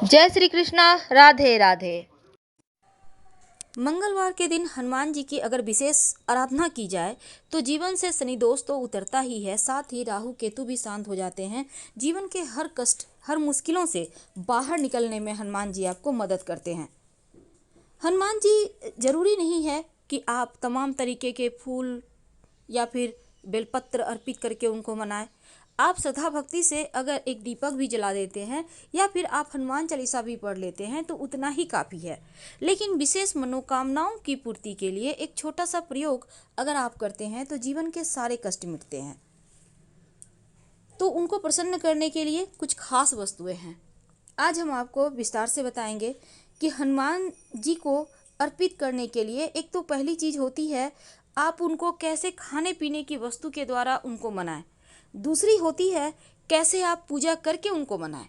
जय श्री कृष्णा। राधे राधे। मंगलवार के दिन हनुमान जी की अगर विशेष आराधना की जाए तो जीवन से शनि दोष तो उतरता ही है, साथ ही राहु केतु भी शांत हो जाते हैं। जीवन के हर कष्ट, हर मुश्किलों से बाहर निकलने में हनुमान जी आपको मदद करते हैं। हनुमान जी जरूरी नहीं है कि आप तमाम तरीके के फूल या फिर बेलपत्र अर्पित करके उनको मनाएं। आप श्रद्धा भक्ति से अगर एक दीपक भी जला देते हैं या फिर आप हनुमान चालीसा भी पढ़ लेते हैं तो उतना ही काफ़ी है। लेकिन विशेष मनोकामनाओं की पूर्ति के लिए एक छोटा सा प्रयोग अगर आप करते हैं तो जीवन के सारे कष्ट मिटते हैं। तो उनको प्रसन्न करने के लिए कुछ खास वस्तुएं हैं। आज हम आपको विस्तार से बताएंगे कि हनुमान जी को अर्पित करने के लिए एक तो पहली चीज़ होती है, आप उनको कैसे खाने पीने की वस्तु के द्वारा उनको मनाएं। दूसरी होती है कैसे आप पूजा करके उनको मनाएं।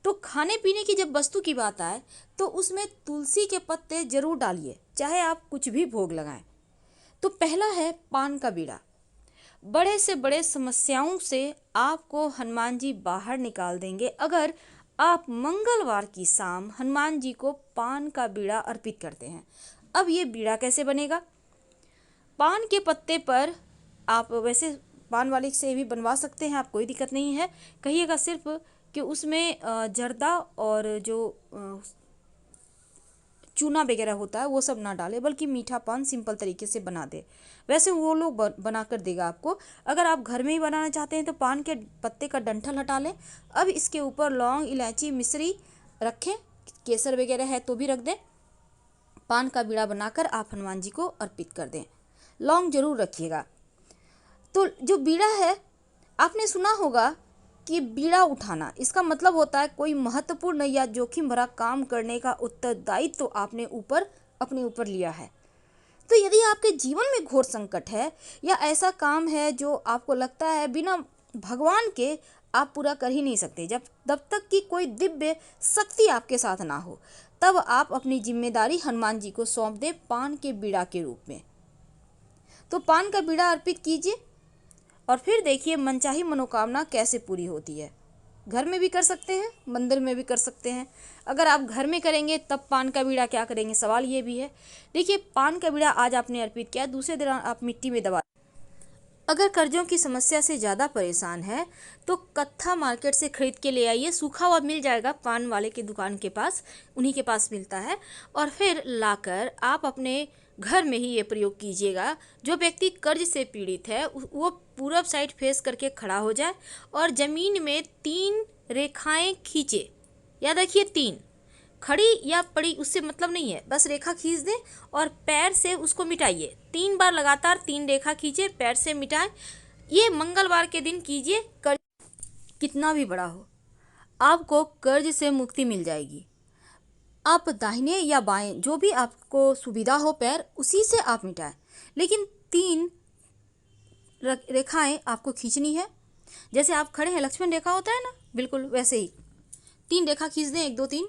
तो खाने पीने की जब वस्तु की बात आए तो उसमें तुलसी के पत्ते जरूर डालिए, चाहे आप कुछ भी भोग लगाएं। तो पहला है पान का बीड़ा। बड़े से बड़े समस्याओं से आपको हनुमान जी बाहर निकाल देंगे अगर आप मंगलवार की शाम हनुमान जी को पान का बीड़ा अर्पित करते हैं। अब ये बीड़ा कैसे बनेगा? पान के पत्ते पर आप वैसे पान वाले से भी बनवा सकते हैं, आप कोई दिक्कत नहीं है। कहिएगा सिर्फ कि उसमें जर्दा और जो चूना वगैरह होता है वो सब ना डाले, बल्कि मीठा पान सिंपल तरीके से बना दे। वैसे वो लोग बना कर देगा आपको। अगर आप घर में ही बनाना चाहते हैं तो पान के पत्ते का डंठल हटा लें। अब इसके ऊपर लौंग, इलायची, मिश्री रखें, केसर वगैरह है तो भी रख दें। पान का बीड़ा बनाकर आप हनुमान जी को अर्पित कर दें। लौंग जरूर रखिएगा। तो जो बीड़ा है, आपने सुना होगा कि बीड़ा उठाना इसका मतलब होता है कोई महत्वपूर्ण या जोखिम भरा काम करने का उत्तरदायित्व तो आपने अपने ऊपर लिया है। तो यदि आपके जीवन में घोर संकट है या ऐसा काम है जो आपको लगता है बिना भगवान के आप पूरा कर ही नहीं सकते, जब तक कि कोई दिव्य शक्ति आपके साथ ना हो, तब आप अपनी जिम्मेदारी हनुमान जी को सौंप दें पान के बीड़ा के रूप में। तो पान का बीड़ा अर्पित कीजिए और फिर देखिए मनचाही मनोकामना कैसे पूरी होती है। घर में भी कर सकते हैं, मंदिर में भी कर सकते हैं। अगर आप घर में करेंगे तब पान का बीड़ा क्या करेंगे, सवाल ये भी है। देखिए, पान का बीड़ा आज आपने अर्पित किया, दूसरे दिन आप मिट्टी में दबा। अगर कर्जों की समस्या से ज़्यादा परेशान है तो कत्था मार्केट से खरीद के ले आइए, सूखा हुआ मिल जाएगा पान वाले की दुकान के पास, उन्हीं के पास मिलता है। और फिर लाकर आप अपने घर में ही ये प्रयोग कीजिएगा। जो व्यक्ति कर्ज से पीड़ित है वो पूरब साइड फेस करके खड़ा हो जाए और ज़मीन में 3 रेखाएं खींचे। याद रखिए, 3, खड़ी या पड़ी उससे मतलब नहीं है, बस रेखा खींच दें और पैर से उसको मिटाइए। 3 बार लगातार 3 रेखा खींचे, पैर से मिटाएं। ये मंगलवार के दिन कीजिए। कर्ज कितना भी बड़ा हो, आपको कर्ज से मुक्ति मिल जाएगी। आप दाहिने या बाएं जो भी आपको सुविधा हो पैर, उसी से आप मिटाएं, लेकिन 3 रेखाएं आपको खींचनी है। जैसे आप खड़े हैं, लक्ष्मण रेखा होता है ना, बिल्कुल वैसे ही 3 रेखा खींच दें, 1 2 3,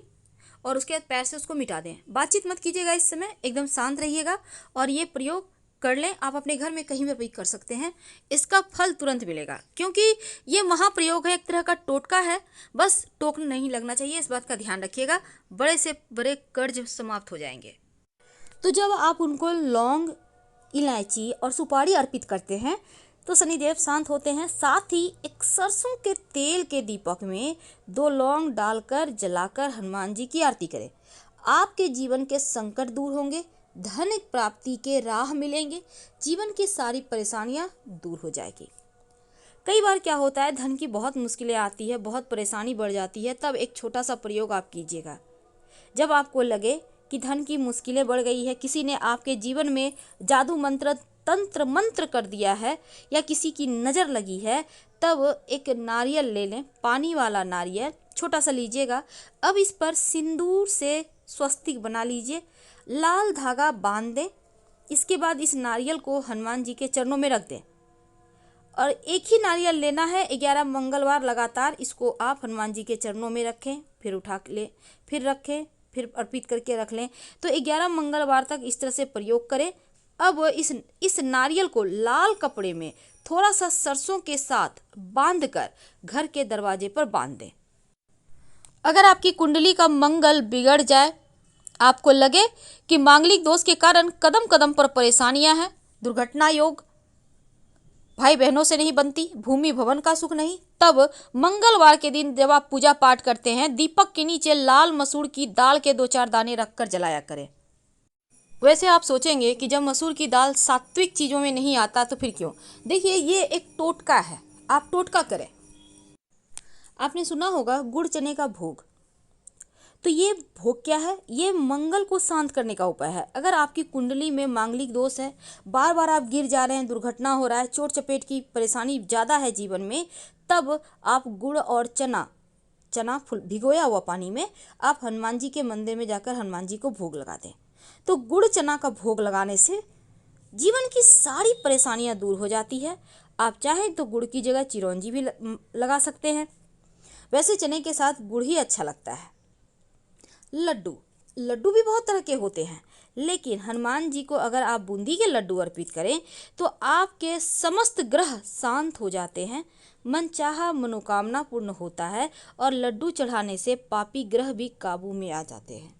और उसके बाद पैर से उसको मिटा दें। बातचीत मत कीजिएगा इस समय, एकदम शांत रहिएगा और ये प्रयोग कर लें। आप अपने घर में कहीं भी कर सकते हैं, इसका फल तुरंत मिलेगा, क्योंकि ये महाप्रयोग है, एक तरह का टोटका है। बस टोकन नहीं लगना चाहिए, इस बात का ध्यान रखिएगा। बड़े से बड़े कर्ज समाप्त हो जाएंगे। तो जब आप उनको लौंग, इलायची और सुपारी अर्पित करते हैं तो शनिदेव शांत होते हैं। साथ ही एक सरसों के तेल के दीपक में 2 लौंग डालकर जलाकर हनुमान जी की आरती करें। आपके जीवन के संकट दूर होंगे, धन प्राप्ति के राह मिलेंगे, जीवन की सारी परेशानियां दूर हो जाएगी। कई बार क्या होता है, धन की बहुत मुश्किलें आती है, बहुत परेशानी बढ़ जाती है, तब एक छोटा सा प्रयोग आप कीजिएगा। जब आपको लगे कि धन की मुश्किलें बढ़ गई है, किसी ने आपके जीवन में जादू मंत्र तंत्र मंत्र कर दिया है या किसी की नज़र लगी है, तब एक नारियल ले लें, पानी वाला नारियल छोटा सा लीजिएगा। अब इस पर सिंदूर से स्वस्तिक बना लीजिए, लाल धागा बांध दें। इसके बाद इस नारियल को हनुमान जी के चरणों में रख दें और एक ही नारियल लेना है। 11 मंगलवार लगातार इसको आप हनुमान जी के चरणों में रखें, फिर उठा लें, फिर रखें, फिर अर्पित करके रख लें। तो 11 मंगलवार तक इस तरह से प्रयोग करें। अब इस नारियल को लाल कपड़े में थोड़ा सा सरसों के साथ बांधकर घर के दरवाजे पर बांध दें। अगर आपकी कुंडली का मंगल बिगड़ जाए, आपको लगे कि मांगलिक दोष के कारण कदम कदम पर परेशानियां हैं, दुर्घटना योग भाई बहनों से नहीं बनती, भूमि भवन का सुख नहीं, तब मंगलवार के दिन जब आप पूजा पाठ करते हैं, दीपक के नीचे लाल मसूर की दाल के 2-4 दाने रखकर जलाया करें। वैसे आप सोचेंगे कि जब मसूर की दाल सात्विक चीजों में नहीं आता तो फिर क्यों? देखिए, ये एक टोटका है, आप टोटका करें। आपने सुना होगा गुड़ चने का भोग। तो ये भोग क्या है? ये मंगल को शांत करने का उपाय है। अगर आपकी कुंडली में मांगलिक दोष है, बार बार आप गिर जा रहे हैं, दुर्घटना हो रहा है, चोट चपेट की परेशानी ज़्यादा है जीवन में, तब आप गुड़ और चना फुल भिगोया हुआ पानी में आप हनुमान जी के मंदिर में जाकर हनुमान जी को भोग लगा दें। तो गुड़ चना का भोग लगाने से जीवन की सारी परेशानियां दूर हो जाती है। आप चाहें तो गुड़ की जगह चिरौंजी भी लगा सकते हैं। वैसे चने के साथ गुड़ ही अच्छा लगता है। लड्डू भी बहुत तरह के होते हैं, लेकिन हनुमान जी को अगर आप बूंदी के लड्डू अर्पित करें तो आपके समस्त ग्रह शांत हो जाते हैं, मन चाहा मनोकामना पूर्ण होता है और लड्डू चढ़ाने से पापी ग्रह भी काबू में आ जाते हैं।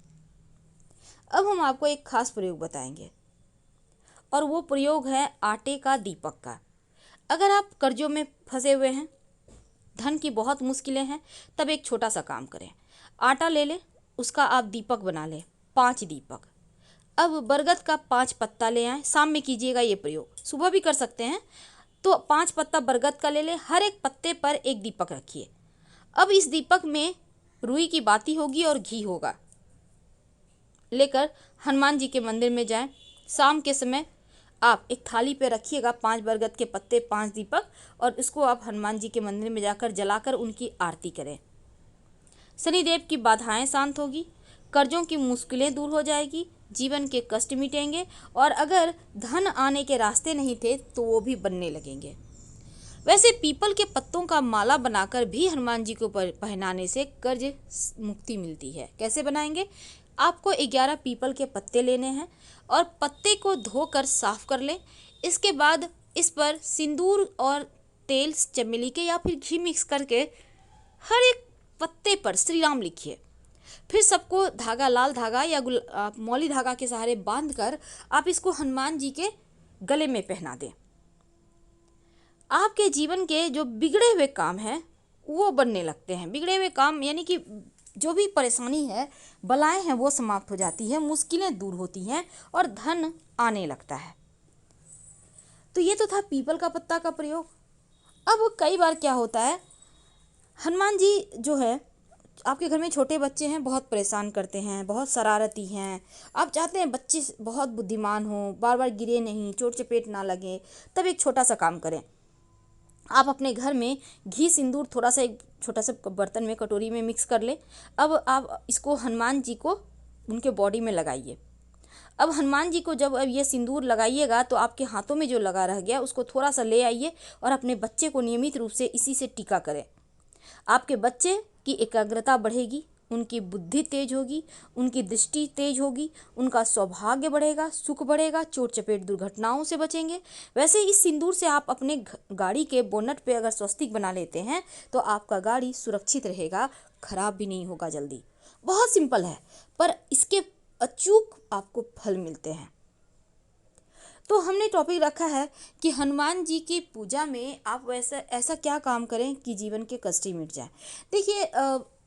अब हम आपको एक खास प्रयोग बताएंगे और वो प्रयोग है आटे का दीपक का। अगर आप कर्जों में फंसे हुए हैं, धन की बहुत मुश्किलें हैं, तब एक छोटा सा काम करें। आटा ले लें, उसका आप दीपक बना लें, 5 दीपक। अब बरगद का 5 पत्ता ले आएँ, शाम में कीजिएगा ये प्रयोग, सुबह भी कर सकते हैं। तो 5 पत्ता बरगद का ले लें, हर एक पत्ते पर एक दीपक रखिए। अब इस दीपक में रुई की बाती होगी और घी होगा। लेकर हनुमान जी के मंदिर में जाएं। शाम के समय आप एक थाली पे रखिएगा 5 बरगद के पत्ते, 5 दीपक, और इसको आप हनुमान जी के मंदिर में जाकर जलाकर उनकी आरती करें। शनिदेव की बाधाएं शांत होगी, कर्जों की मुश्किलें दूर हो जाएगी, जीवन के कष्ट मिटेंगे और अगर धन आने के रास्ते नहीं थे तो वो भी बनने लगेंगे। वैसे पीपल के पत्तों का माला बनाकर भी हनुमान जी को पहनाने से कर्ज मुक्ति मिलती है। कैसे बनाएंगे? आपको 11 पीपल के पत्ते लेने हैं और पत्ते को धोकर साफ कर लें। इसके बाद इस पर सिंदूर और तेल चमेली के या फिर घी मिक्स करके हर एक पत्ते पर श्री राम लिखिए। फिर सबको धागा, लाल धागा या मौली धागा के सहारे बांधकर आप इसको हनुमान जी के गले में पहना दें। आपके जीवन के जो बिगड़े हुए काम हैं वो बनने लगते हैं। बिगड़े हुए काम यानी कि जो भी परेशानी है, बलाएं हैं, वो समाप्त हो जाती है, मुश्किलें दूर होती हैं और धन आने लगता है। तो ये तो था पीपल का पत्ता का प्रयोग। अब कई बार क्या होता है, हनुमान जी जो है, आपके घर में छोटे बच्चे हैं, बहुत परेशान करते हैं, बहुत शरारती हैं, आप चाहते हैं बच्चे बहुत बुद्धिमान हों, बार बार गिरे नहीं, चोट चपेट ना लगे, तब एक छोटा सा काम करें। आप अपने घर में घी सिंदूर थोड़ा सा एक छोटा सा बर्तन में, कटोरी में मिक्स कर लें। अब आप इसको हनुमान जी को उनके बॉडी में लगाइए। अब हनुमान जी को जब अब ये सिंदूर लगाइएगा तो आपके हाथों में जो लगा रह गया उसको थोड़ा सा ले आइए और अपने बच्चे को नियमित रूप से इसी से टीका करें। आपके बच्चे की एकाग्रता बढ़ेगी, उनकी बुद्धि तेज होगी, उनकी दृष्टि तेज होगी, उनका सौभाग्य बढ़ेगा, सुख बढ़ेगा, चोट चपेट दुर्घटनाओं से बचेंगे। वैसे इस सिंदूर से आप अपने गाड़ी के बोनट पे अगर स्वस्तिक बना लेते हैं तो आपका गाड़ी सुरक्षित रहेगा, खराब भी नहीं होगा जल्दी। बहुत सिंपल है, पर इसके अचूक आपको फल मिलते हैं। तो हमने टॉपिक रखा है कि हनुमान जी की पूजा में आप ऐसा क्या काम करें कि जीवन के कष्ट मिट जाए। देखिए,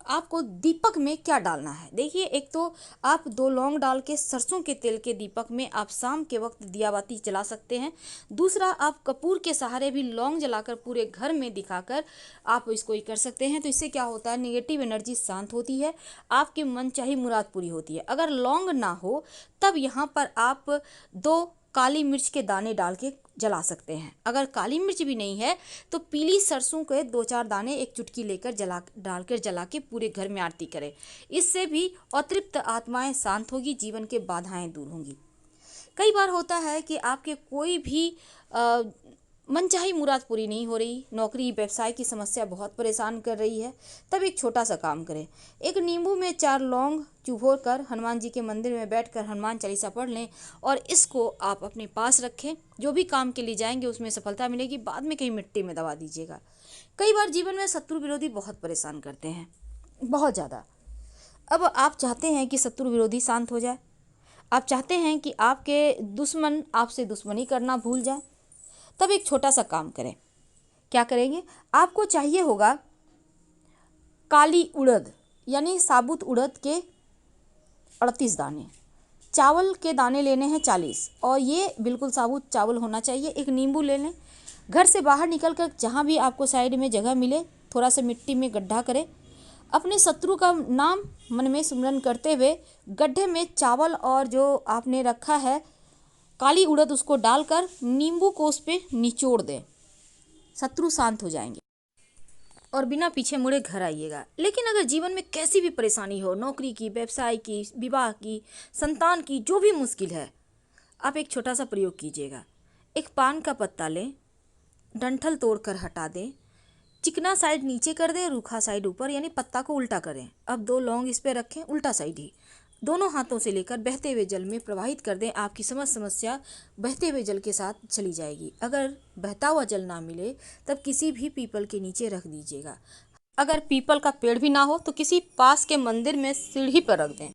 आपको दीपक में क्या डालना है। देखिए, एक तो आप 2 लौंग डाल के सरसों के तेल के दीपक में आप शाम के वक्त दिया बाती जला सकते हैं। दूसरा, आप कपूर के सहारे भी लौंग जलाकर पूरे घर में दिखाकर आप इसको ही कर सकते हैं। तो इससे क्या होता है, नेगेटिव एनर्जी शांत होती है, आपकी मनचाही मुराद पूरी होती है। अगर लौंग ना हो तब यहाँ पर आप 2 काली मिर्च के दाने डाल के जला सकते हैं। अगर काली मिर्च भी नहीं है तो पीली सरसों के 2-4 दाने एक चुटकी लेकर जला के पूरे घर में आरती करें। इससे भी अतृप्त आत्माएं शांत होगी, जीवन के बाधाएं दूर होंगी। कई बार होता है कि आपके कोई भी मनचाही मुराद पूरी नहीं हो रही, नौकरी व्यवसाय की समस्या बहुत परेशान कर रही है, तब एक छोटा सा काम करें। एक नींबू में 4 लौंग चुभोर कर हनुमान जी के मंदिर में बैठकर हनुमान चालीसा पढ़ लें और इसको आप अपने पास रखें। जो भी काम के लिए जाएंगे उसमें सफलता मिलेगी, बाद में कहीं मिट्टी में दबा दीजिएगा। कई बार जीवन में शत्रु विरोधी बहुत परेशान करते हैं, बहुत ज़्यादा। अब आप चाहते हैं कि शत्रु विरोधी शांत हो जाए, आप चाहते हैं कि आपके दुश्मन आपसे दुश्मनी करना भूल जाए, तब एक छोटा सा काम करें। क्या करेंगे? आपको चाहिए होगा काली उड़द यानी साबुत उड़द के 38 दाने, चावल के दाने लेने हैं 40 और ये बिल्कुल साबुत चावल होना चाहिए। एक नींबू ले लें। घर से बाहर निकल कर जहाँ भी आपको साइड में जगह मिले थोड़ा सा मिट्टी में गड्ढा करें, अपने शत्रु का नाम मन में सुमरन करते हुए गड्ढे में चावल और जो आपने रखा है काली उड़द उसको डालकर नींबू को उस पर निचोड़ दें। शत्रु शांत हो जाएंगे और बिना पीछे मुड़े घर आइएगा। लेकिन अगर जीवन में कैसी भी परेशानी हो, नौकरी की, व्यवसाय की, विवाह की, संतान की, जो भी मुश्किल है, आप एक छोटा सा प्रयोग कीजिएगा। एक पान का पत्ता लें, डंठल तोड़कर हटा दें, चिकना साइड नीचे कर दें, रूखा साइड ऊपर, यानी पत्ता को उल्टा करें। अब 2 लौंग इस पर रखें, उल्टा साइड ही, दोनों हाथों से लेकर बहते हुए जल में प्रवाहित कर दें। आपकी समस्त समस्या बहते हुए जल के साथ चली जाएगी। अगर बहता हुआ जल ना मिले तब किसी भी पीपल के नीचे रख दीजिएगा। अगर पीपल का पेड़ भी ना हो तो किसी पास के मंदिर में सीढ़ी पर रख दें।